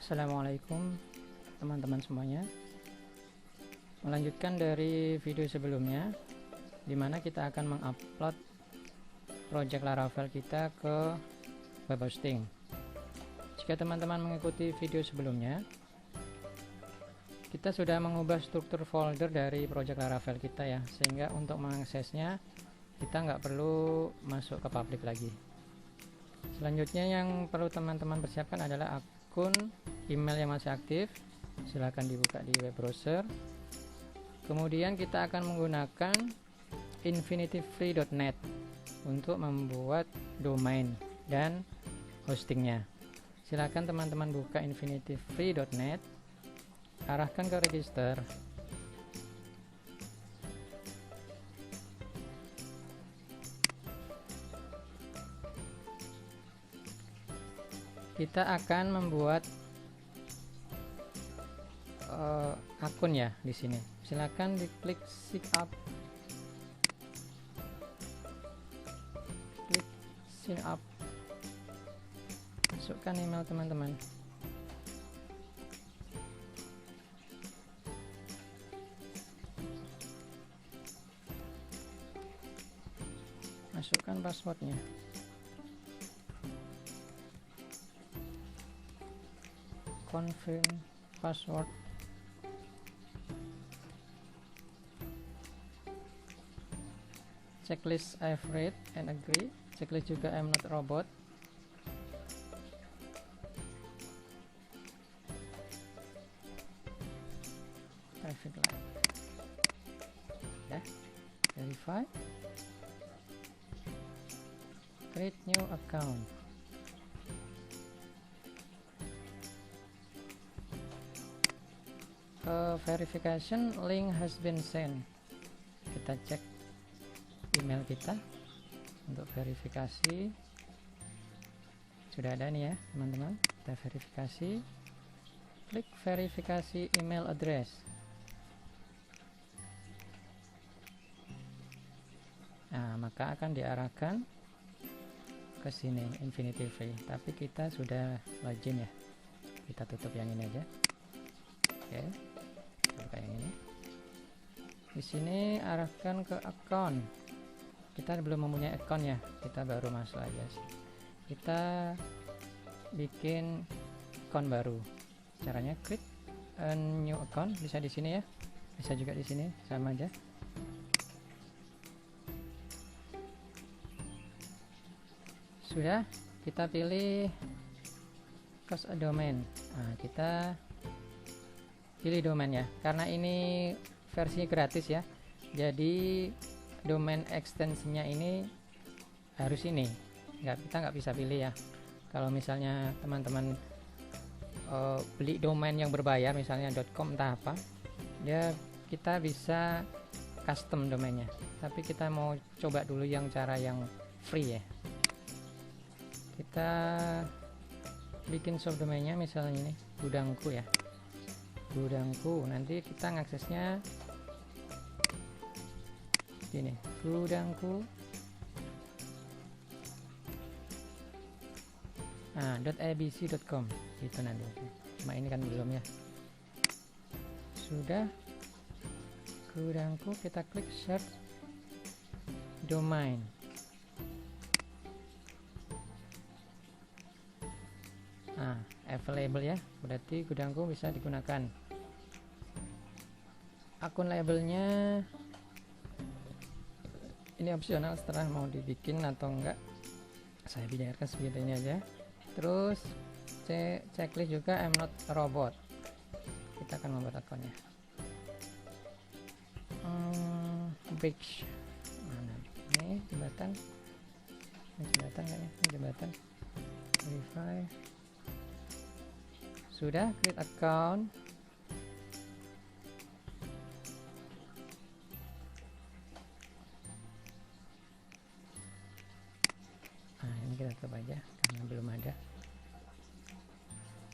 Assalamualaikum teman-teman semuanya. Melanjutkan dari video sebelumnya, di mana kita akan mengupload project Laravel kita ke web hosting. Jika teman-teman mengikuti video sebelumnya, kita sudah mengubah struktur folder dari project Laravel kita ya, sehingga untuk mengaksesnya kita nggak perlu masuk ke public lagi. Selanjutnya yang perlu teman-teman persiapkan adalah akun email yang masih aktif. Silahkan dibuka di web browser. Kemudian kita akan menggunakan infinityfree.net untuk membuat domain dan hostingnya. Silahkan teman-teman buka infinityfree.net, arahkan ke register. Kita akan membuat akun ya di sini. Silakan diklik sign up. Klik sign up. Masukkan email teman-teman. Masukkan passwordnya. Confirm password. Checklist I've read and agree. Checklist juga I'm not robot. Traffic light. Ya, verify. Create new account. Verification link has been sent. Kita cek email kita untuk verifikasi. Sudah ada nih ya teman-teman. Kita verifikasi. Klik verifikasi email address. Nah, maka akan diarahkan ke sini Infinity Free. Tapi kita sudah login ya. Kita tutup yang ini aja. Oke. Buka yang ini. Di sini arahkan ke account. Kita belum mempunyai account ya, kita baru masuk aja sih. Kita bikin account baru. Caranya klik a new account, bisa di sini ya, bisa juga di sini, sama aja. Sudah, kita pilih custom domain. Nah, kita pilih domain ya, karena ini versi gratis ya, jadi domain ekstensinya ini harus ini, kita nggak bisa pilih ya. Kalau misalnya teman-teman beli domain yang berbayar, misalnya .com entah apa, ya kita bisa custom domainnya, tapi kita mau coba dulu yang cara yang free ya. Kita bikin subdomainnya misalnya ini gudangku ya, gudangku. Nanti kita ngaksesnya ini gudangku .abc.com gitu nanti. Cuma ini kan belum ya. Sudah gudangku, kita klik search domain. Nah, available ya, berarti gudangku bisa digunakan. Akun labelnya ini opsional, setelah mau dibikin atau enggak saya biarkan seperti ini aja. Terus checklist juga I'm not a robot. Kita akan membuat akunnya. Bridge mana ini, jembatan kayaknya, jembatan. Verify. Sudah, create account. Kita tutup aja karena belum ada.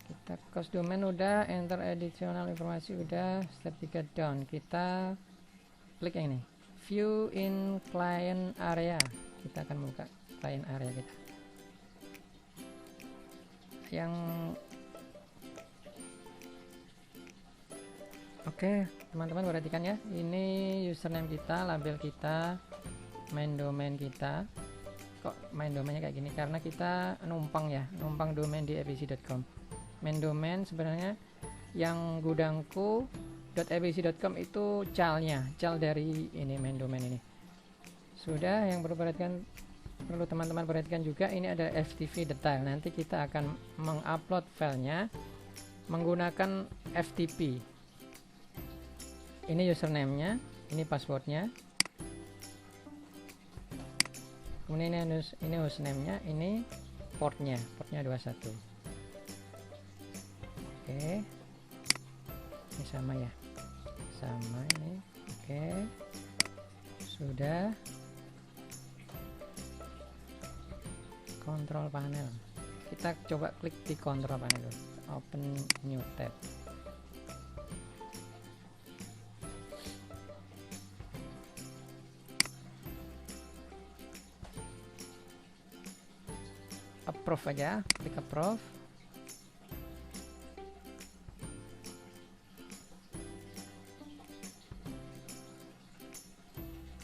Kita cost domain udah, enter additional informasi udah, step 3 down. Kita klik yang ini, view in client area. Kita akan buka client area kita. Yang Oke, teman-teman perhatikan ya, ini username kita, label kita, main domain kita. Kok main domainnya kayak gini? Karena kita numpang ya, numpang domain di abc.com. Main domain sebenarnya yang gudangku.abc.com itu cal dari ini main domain ini. Sudah, yang perlu teman-teman perhatikan juga, ini ada FTP detail. Nanti kita akan mengupload filenya menggunakan FTP. Ini username-nya, ini passwordnya, kemudian ini hostname-nya, ini portnya 21. Oke, ini sama ya, sama ini. Oke, sudah. Control panel, kita coba klik di control panel, open new tab. Approve aja, klik approve.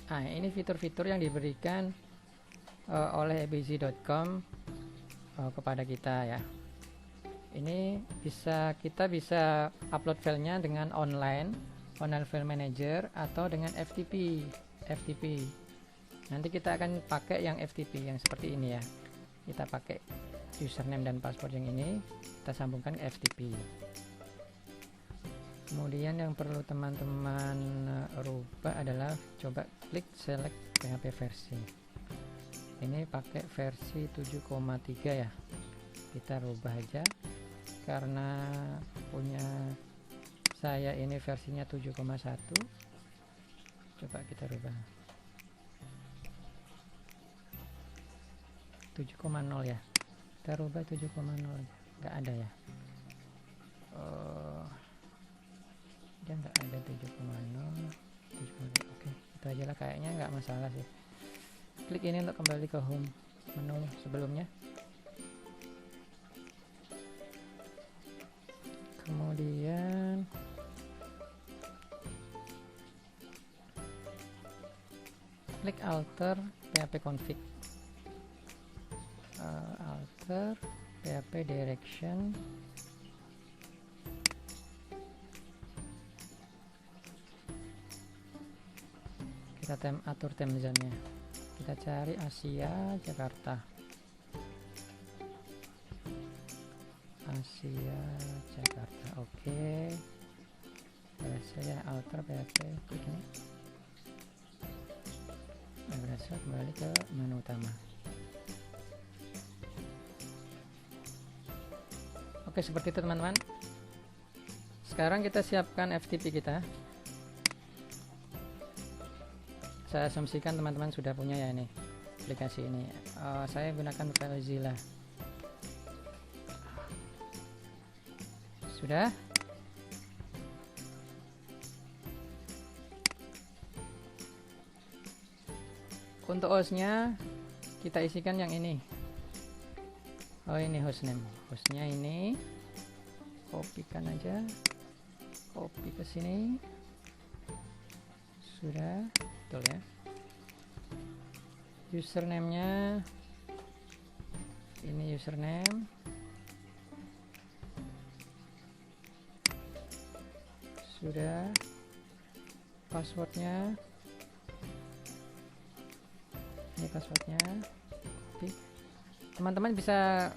Nah, ini fitur-fitur yang diberikan oleh abc.com kepada kita ya. Ini kita bisa upload filenya dengan online file manager atau dengan FTP. Nanti kita akan pakai yang FTP yang seperti ini ya. Kita pakai username dan password yang ini, kita sambungkan ke FTP. Kemudian yang perlu teman-teman rubah adalah coba klik select PHP versi. Ini pakai versi 7,3 ya. Kita rubah aja karena punya saya ini versinya 7,1. Coba kita rubah 7,0 ya, kita rubah 7,0 nggak ada ya. Dia nggak ada 7,0. Oke, itu aja lah, kayaknya nggak masalah sih. Klik ini untuk kembali ke home menu sebelumnya. Kemudian klik alter PHP config, alter PHP direction, kita atur time zone-nya, kita cari Asia Jakarta, oke. Saya alter PHP, klik ini. Berhasil, kembali ke menu utama. Oke, seperti itu teman-teman. Sekarang kita siapkan FTP kita. Saya asumsikan teman-teman sudah punya ya ini aplikasi ini. Saya gunakan FileZilla. Sudah. Untuk hostnya kita isikan yang ini. Oh, ini hostname. Hostnya ini kopikan aja, copy ke sini. Sudah, betul ya. Username-nya ini username. Sudah. Passwordnya ini passwordnya. Copy. Teman-teman bisa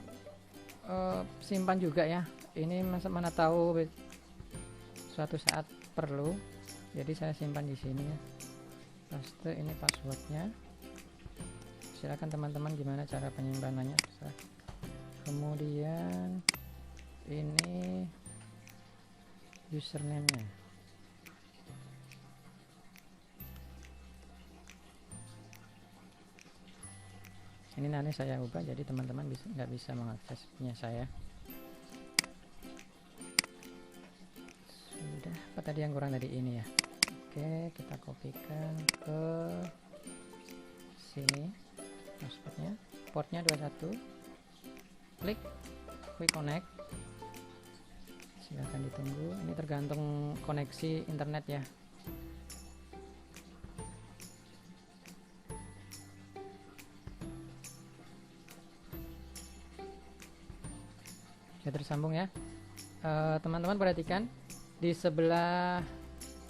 simpan juga ya. Ini mana tahu suatu saat perlu. Jadi saya simpan di sini ya. Paste ini passwordnya. Silakan teman-teman gimana cara penyimpanannya. Kemudian ini username-nya. Ini nanti saya ubah jadi teman-teman nggak bisa mengakses punya saya. Sudah, apa tadi yang kurang tadi ini ya. Oke, kita kopikan ke sini passwordnya, portnya 21, klik quick connect, Silahkan ditunggu, ini tergantung koneksi internet ya. Sudah tersambung ya. Teman-teman perhatikan di sebelah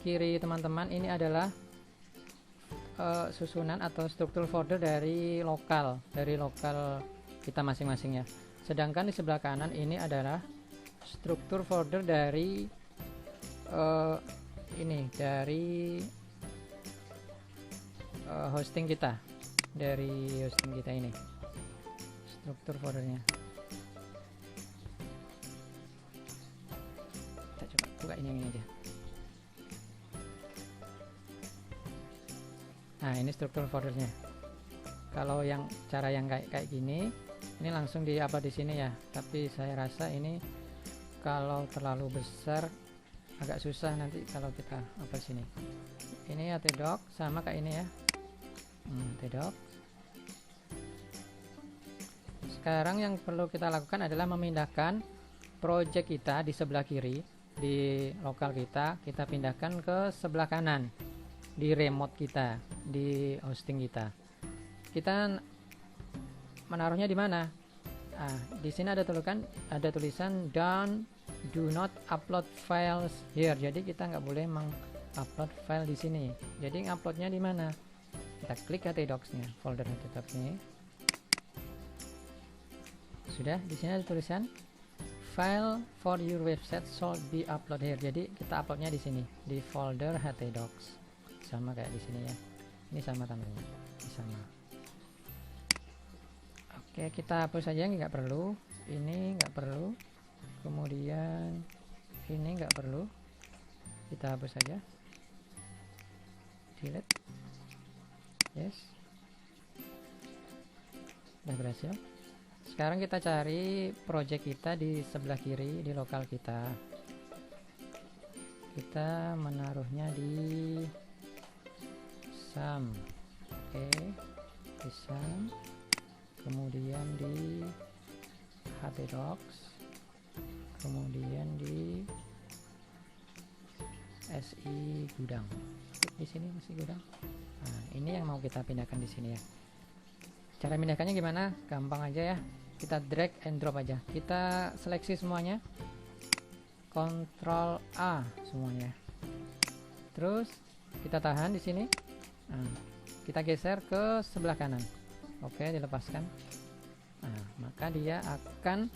kiri teman-teman ini adalah susunan atau struktur folder dari lokal kita masing-masing ya. Sedangkan di sebelah kanan ini adalah struktur folder dari hosting kita, ini struktur foldernya. Kita coba buka ini aja. Nah, ini struktur foldernya. Kalau yang cara yang kayak gini, ini langsung di-upload di sini ya. Tapi saya rasa ini kalau terlalu besar agak susah nanti kalau kita upload sini. Ini ya htdoc sama kayak ini ya. Htdoc. Sekarang yang perlu kita lakukan adalah memindahkan project kita di sebelah kiri di lokal kita pindahkan ke sebelah kanan di remote kita, di hosting kita. Kita menaruhnya di mana? Di sini ada tulisan do not upload files here. Jadi kita nggak boleh mengupload file di sini. Jadi nguploadnya di mana? Kita klik htdocs-nya, folder htdocs-nya. Sudah, di sini ada tulisan file for your website should be upload here. Jadi kita uploadnya di sini, di folder htdocs. Sama kayak di sini ya. Ini sama tampilannya, sama. Oke, kita hapus saja, nggak perlu. Ini nggak perlu. Kemudian ini nggak perlu. Kita hapus saja. Delete. Yes. Sudah berhasil. Sekarang kita cari project kita di sebelah kiri di lokal kita. Kita menaruhnya di SAM. Oke, di SAM. Kemudian di htdocs. Kemudian di SI gudang. Di sini masih gudang. Nah, ini yang mau kita pindahkan di sini ya. Cara pindahkannya gimana? Gampang aja ya. Kita drag and drop aja. Kita seleksi semuanya. Ctrl A semuanya. Terus kita tahan di sini. Nah, kita geser ke sebelah kanan. Oke, dilepaskan. Nah, maka dia akan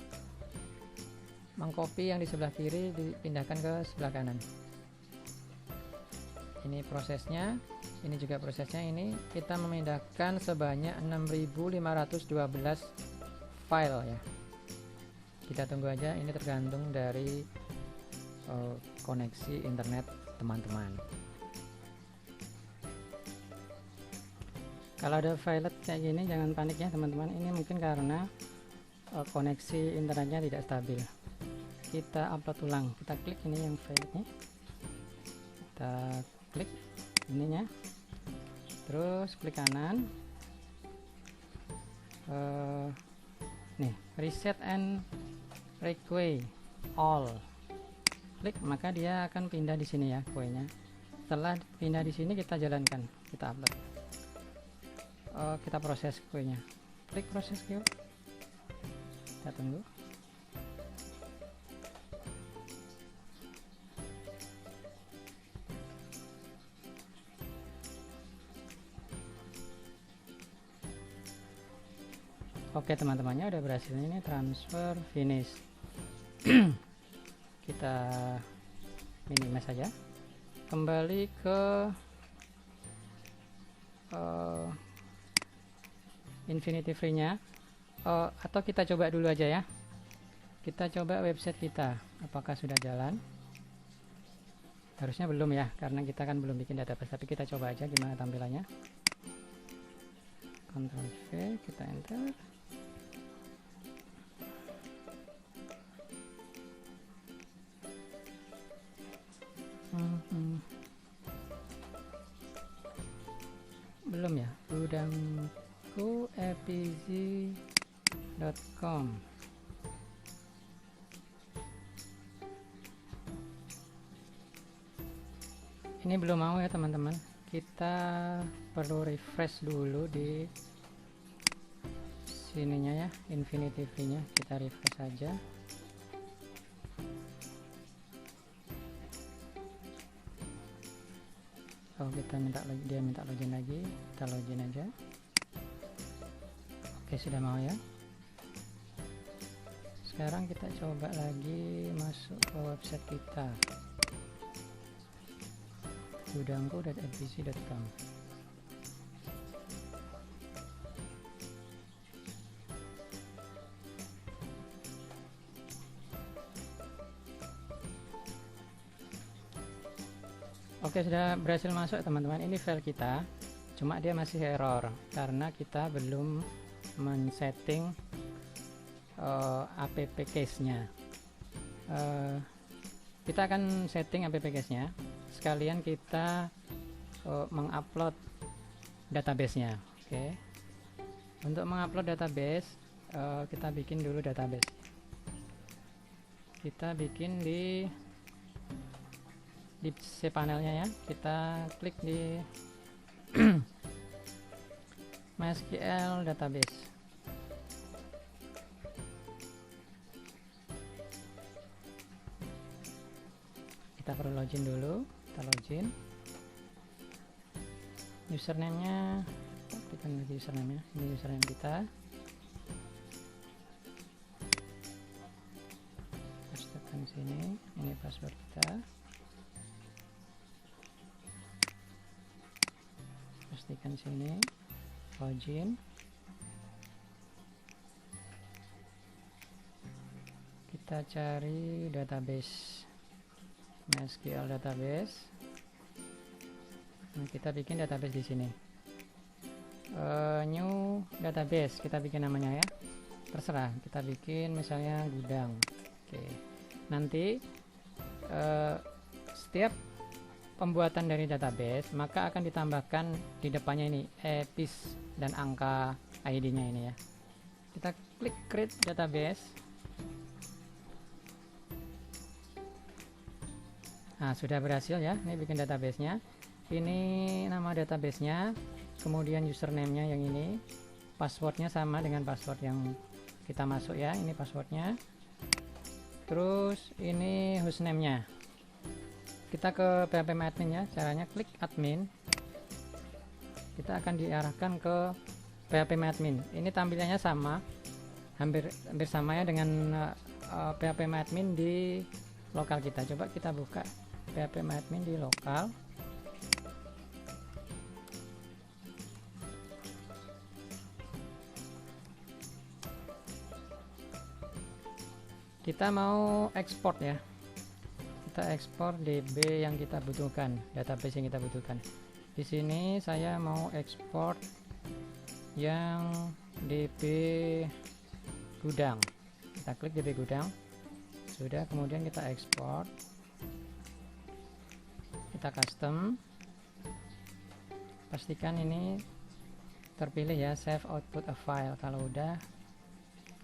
mengcopy yang di sebelah kiri dipindahkan ke sebelah kanan. Ini prosesnya, ini juga prosesnya. Ini kita memindahkan sebanyak 6512 file ya. Kita tunggu aja, ini tergantung dari koneksi internet teman-teman. Kalau ada file kayak gini jangan panik ya teman-teman. Ini mungkin karena koneksi internetnya tidak stabil. Kita upload ulang. Kita klik ini yang filenya. Kita klik ininya. Terus klik kanan. Nih, reset and request all. Klik, maka dia akan pindah di sini ya kuenya. Setelah pindah di sini kita jalankan, kita upload. Kita proses kuenya. Klik proses queue. Kita tunggu. Oke teman-temannya udah berhasil, ini transfer finish. Kita minimize saja, kembali ke Infinity Free nya, atau kita coba dulu aja ya. Kita coba website kita apakah sudah jalan. Harusnya belum ya, karena kita kan belum bikin database, tapi kita coba aja gimana tampilannya. Ctrl V, kita enter. Belum ya, gudangku epz.com. ini belum mau ya teman-teman, kita perlu refresh dulu di sininya ya, Infinity V nya kita refresh saja. Oh, kita dia minta login lagi, kita login aja. Oke, sudah mau ya. Sekarang kita coba lagi masuk ke website kita, gudangku.npc.com. Oke, sudah berhasil masuk teman-teman. Ini file kita, cuma dia masih error karena kita belum men-setting app case nya. Kita akan setting app case nya sekalian kita mengupload database nya. Oke, untuk mengupload database kita bikin dulu database. Kita bikin di cPanelnya ya, kita klik di MySQL database. Kita perlu login dulu, kita login. Username-nya, kita lagi username-nya, ini username kita. Pastikan sini, ini password kita. Pastikan sini, login. Kita cari database, MySQL database. Nah, kita bikin database di sini. New database, kita bikin namanya ya. Terserah, kita bikin misalnya gudang. Oke. Nanti setiap pembuatan dari database maka akan ditambahkan di depannya ini EPIS dan angka ID-nya ini ya. Kita klik create database. Nah, sudah berhasil ya, ini bikin database-nya. Ini nama database-nya, kemudian username-nya yang ini, passwordnya sama dengan password yang kita masuk ya, ini passwordnya. Terus ini hostname-nya. Kita ke phpMyAdmin ya, caranya klik admin. Kita akan diarahkan ke phpMyAdmin. Ini tampilannya sama, hampir sama ya dengan phpMyAdmin di lokal kita. Coba kita buka phpMyAdmin di lokal. Kita mau ekspor ya. Kita ekspor DB yang kita butuhkan, database yang kita butuhkan. Di sini saya mau ekspor yang DB gudang. Kita klik DB gudang. Sudah, kemudian kita ekspor. Kita custom. Pastikan ini terpilih ya, save output a file. Kalau udah,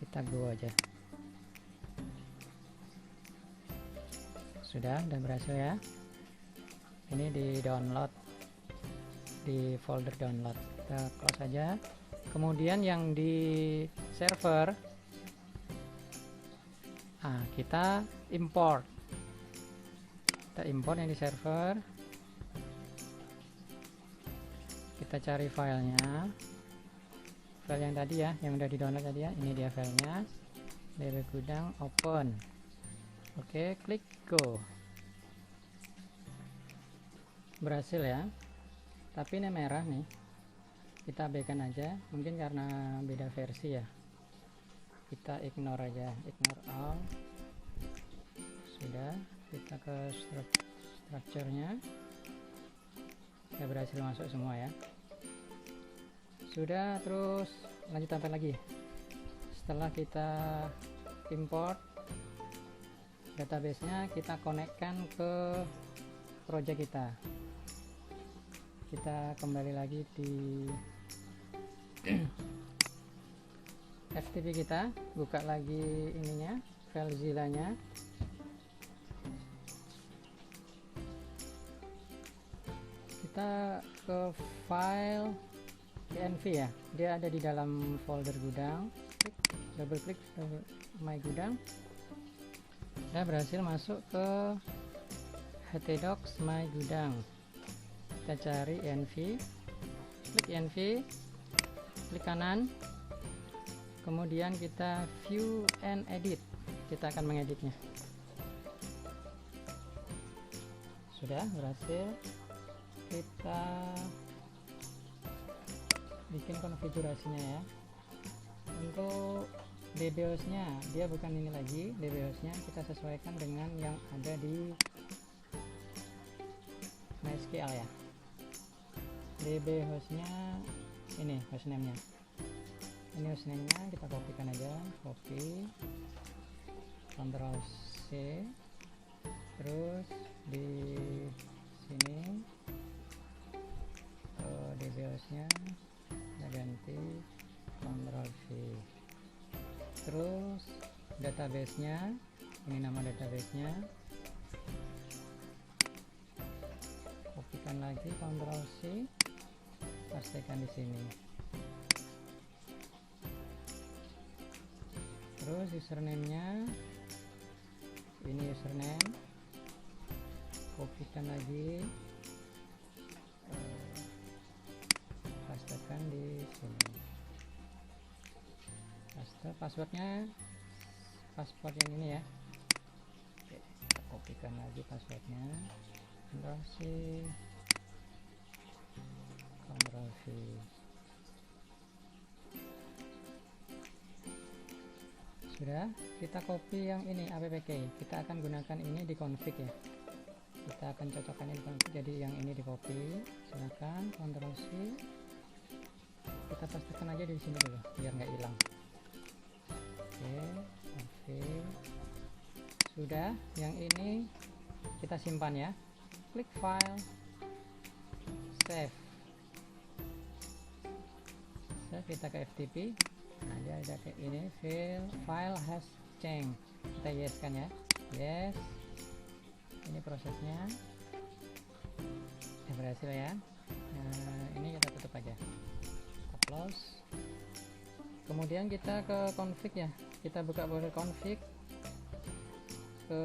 kita go aja. Sudah berhasil ya. Ini di download di folder download, kita close saja. Kemudian yang di server, kita import. Kita import yang di server. Kita cari filenya, file yang tadi ya, yang udah di download tadi ya. Ini dia filenya, DB gudang, open. Oke, klik go. Berhasil ya, tapi ini merah nih, kita abaikan aja, mungkin karena beda versi ya. Kita ignore aja, ignore all. Sudah, kita ke structure-nya. Ya, berhasil masuk semua ya. Sudah, terus lanjut apa lagi? Setelah kita import database-nya, kita konekkan ke project kita. Kita kembali lagi di FTP kita, buka lagi ininya, FileZilla-nya. kita ke file PNV ya, dia ada di dalam folder gudang. Double klik my gudang, saya berhasil masuk ke htdocs my gudang. Kita cari env, klik env, klik kanan, kemudian kita view and edit, kita akan mengeditnya. Sudah berhasil, kita bikin konfigurasinya ya. Untuk DB hostnya dia bukan ini lagi, DB hostnya kita sesuaikan dengan yang ada di MySQL ya. DB hostnya ini, hostname nya ini, hostname nya kita kopikan aja, copy, Ctrl C, terus di sini DB hostnya kita ganti Ctrl V, terus database-nya ini, nama database-nya kopikan lagi, Ctrl C, pastekan di sini. Terus username-nya ini, username kopikan lagi, pastekan di sini. Passwordnya password yang ini ya. Oke, kita kopikan lagi passwordnya, Ctrl C, Ctrl V. Sudah, kita copy yang ini appk, kita akan gunakan ini di config ya, kita akan cocokkan ini di config, jadi yang ini di copy, silakan Ctrl C, kita pastikan aja di sini dulu biar nggak hilang. Oke, sudah, yang ini kita simpan ya, klik file, save, kita ke FTP. Nah, dia ada kayak ini, file has changed, kita yes kan ya, yes, ini prosesnya berhasil ya. Nah, ini kita tutup aja, kita close. Kemudian kita ke config ya, kita buka folder config, ke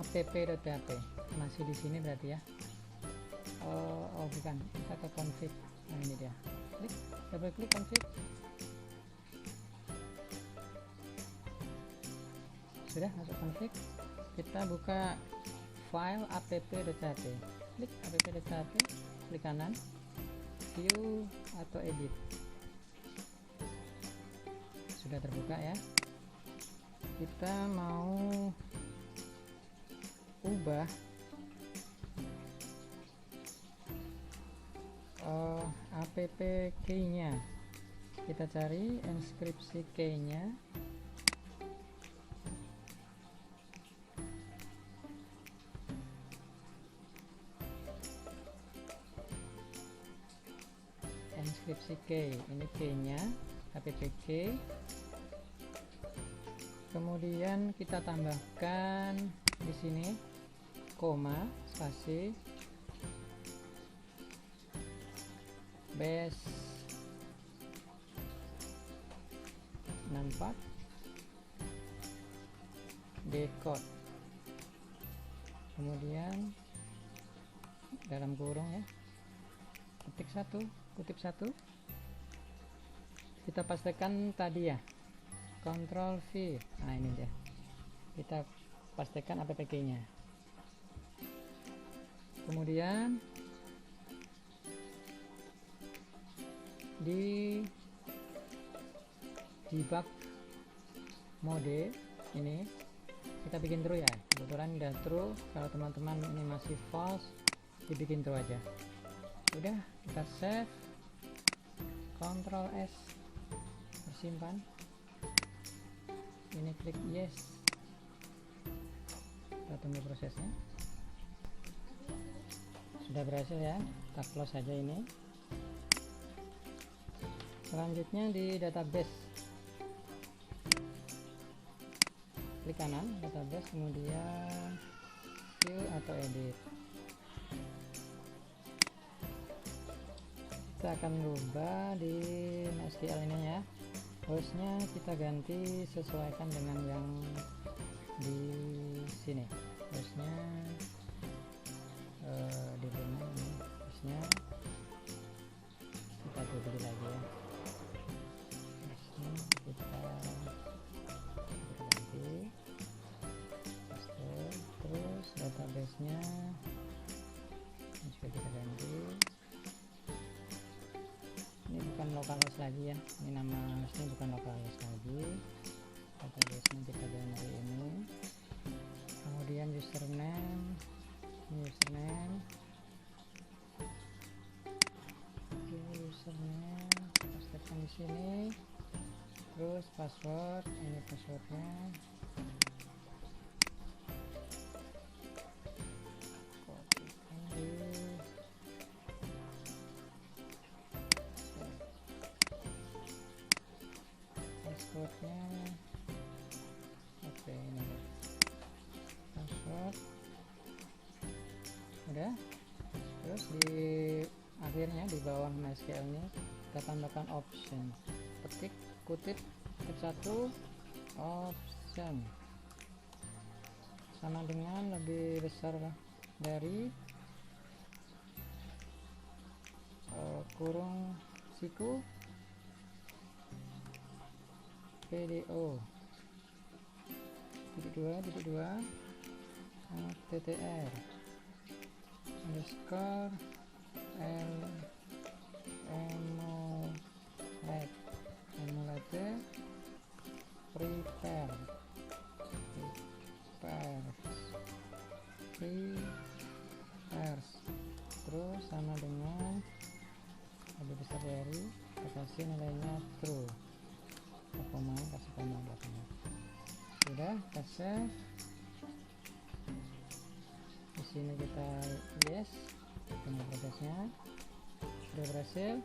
app.php, masih di sini berarti ya. Oh bukan, kita ke config. Nah ini dia, klik, double klik config. Sudah masuk config, kita buka file app.php, klik app.php, klik kanan, view atau edit. Sudah terbuka ya. Kita mau ubah app key-nya, kita cari inskripsi key-nya, inskripsi key, ini key-nya app key. Kemudian kita tambahkan di sini koma, spasi, base 64 decode, kemudian dalam kurung ya, kutip satu, kita pastikan tadi ya, Ctrl V. Nah ini dia, kita pastikan app nya. Kemudian di debug mode ini kita bikin true ya, kebetulan udah true. Kalau teman-teman ini masih false, dibikin true aja. Udah, kita save, Ctrl S, tersimpan. Ini klik yes, kita tunggu prosesnya. Sudah berhasil ya, kita close saja ini. Selanjutnya di database, klik kanan database, kemudian file atau edit. Kita akan rubah di MySQL ini ya, hostnya kita ganti sesuaikan dengan yang di sini. Hostnya di domain ini, hostnya kita beli lagi ya. Hostnya kita ganti, terus database-nya juga kita ganti. Ini bukan localhost lagi ya, ini nama hostnya bukan localhost lagi. Database-nya kita ganti ini, kemudian username, pastikan di sini, terus password, ini passwordnya, kopikan di passwordnya. Oke, ini password udah. Terus di akhirnya di bawah MySQL nya kita tambahkan option, ketik kutip ketik 1 option sama dengan lebih besar dari kurung siku PDO titik dua TTR underscore emulate prepare terus sama dengan lebih besar dari, kita kasih nilainya true, kasih koma belakangnya. Sudah, kita save. Di sini kita yes, tunggu prosesnya. Sudah berhasil.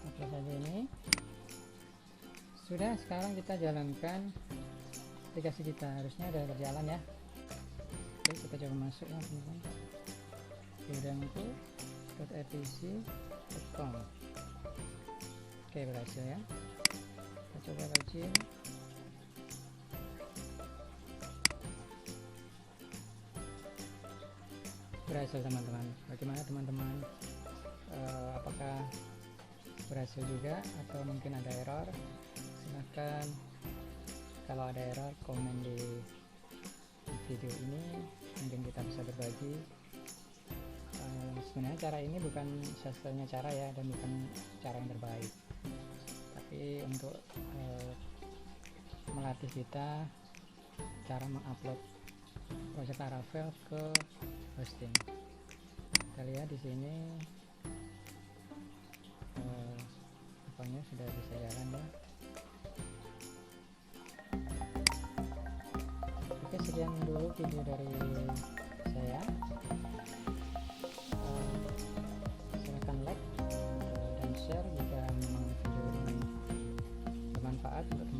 Upload saja ini. Sudah, sekarang kita jalankan aplikasi kita, harusnya udah berjalan ya. Oke, kita coba masuk ya teman-teman. bidangku.rtc.com. Oke, berhasil ya. Kita coba login. Berhasil teman-teman. Bagaimana teman-teman? Apakah berhasil juga atau mungkin ada error? Silahkan kalau ada error komen di video ini, mungkin kita bisa berbagi. Sebenarnya cara ini bukan satu-satunya cara ya, dan bukan cara yang terbaik, tapi untuk melatih kita cara mengupload project Laravel ke hosting. Kita lihat di sini apanya sudah bisa jalan ya. Oke, sekian dulu video dari saya. Silahkan like dan share jika memang video ini bermanfaat untuk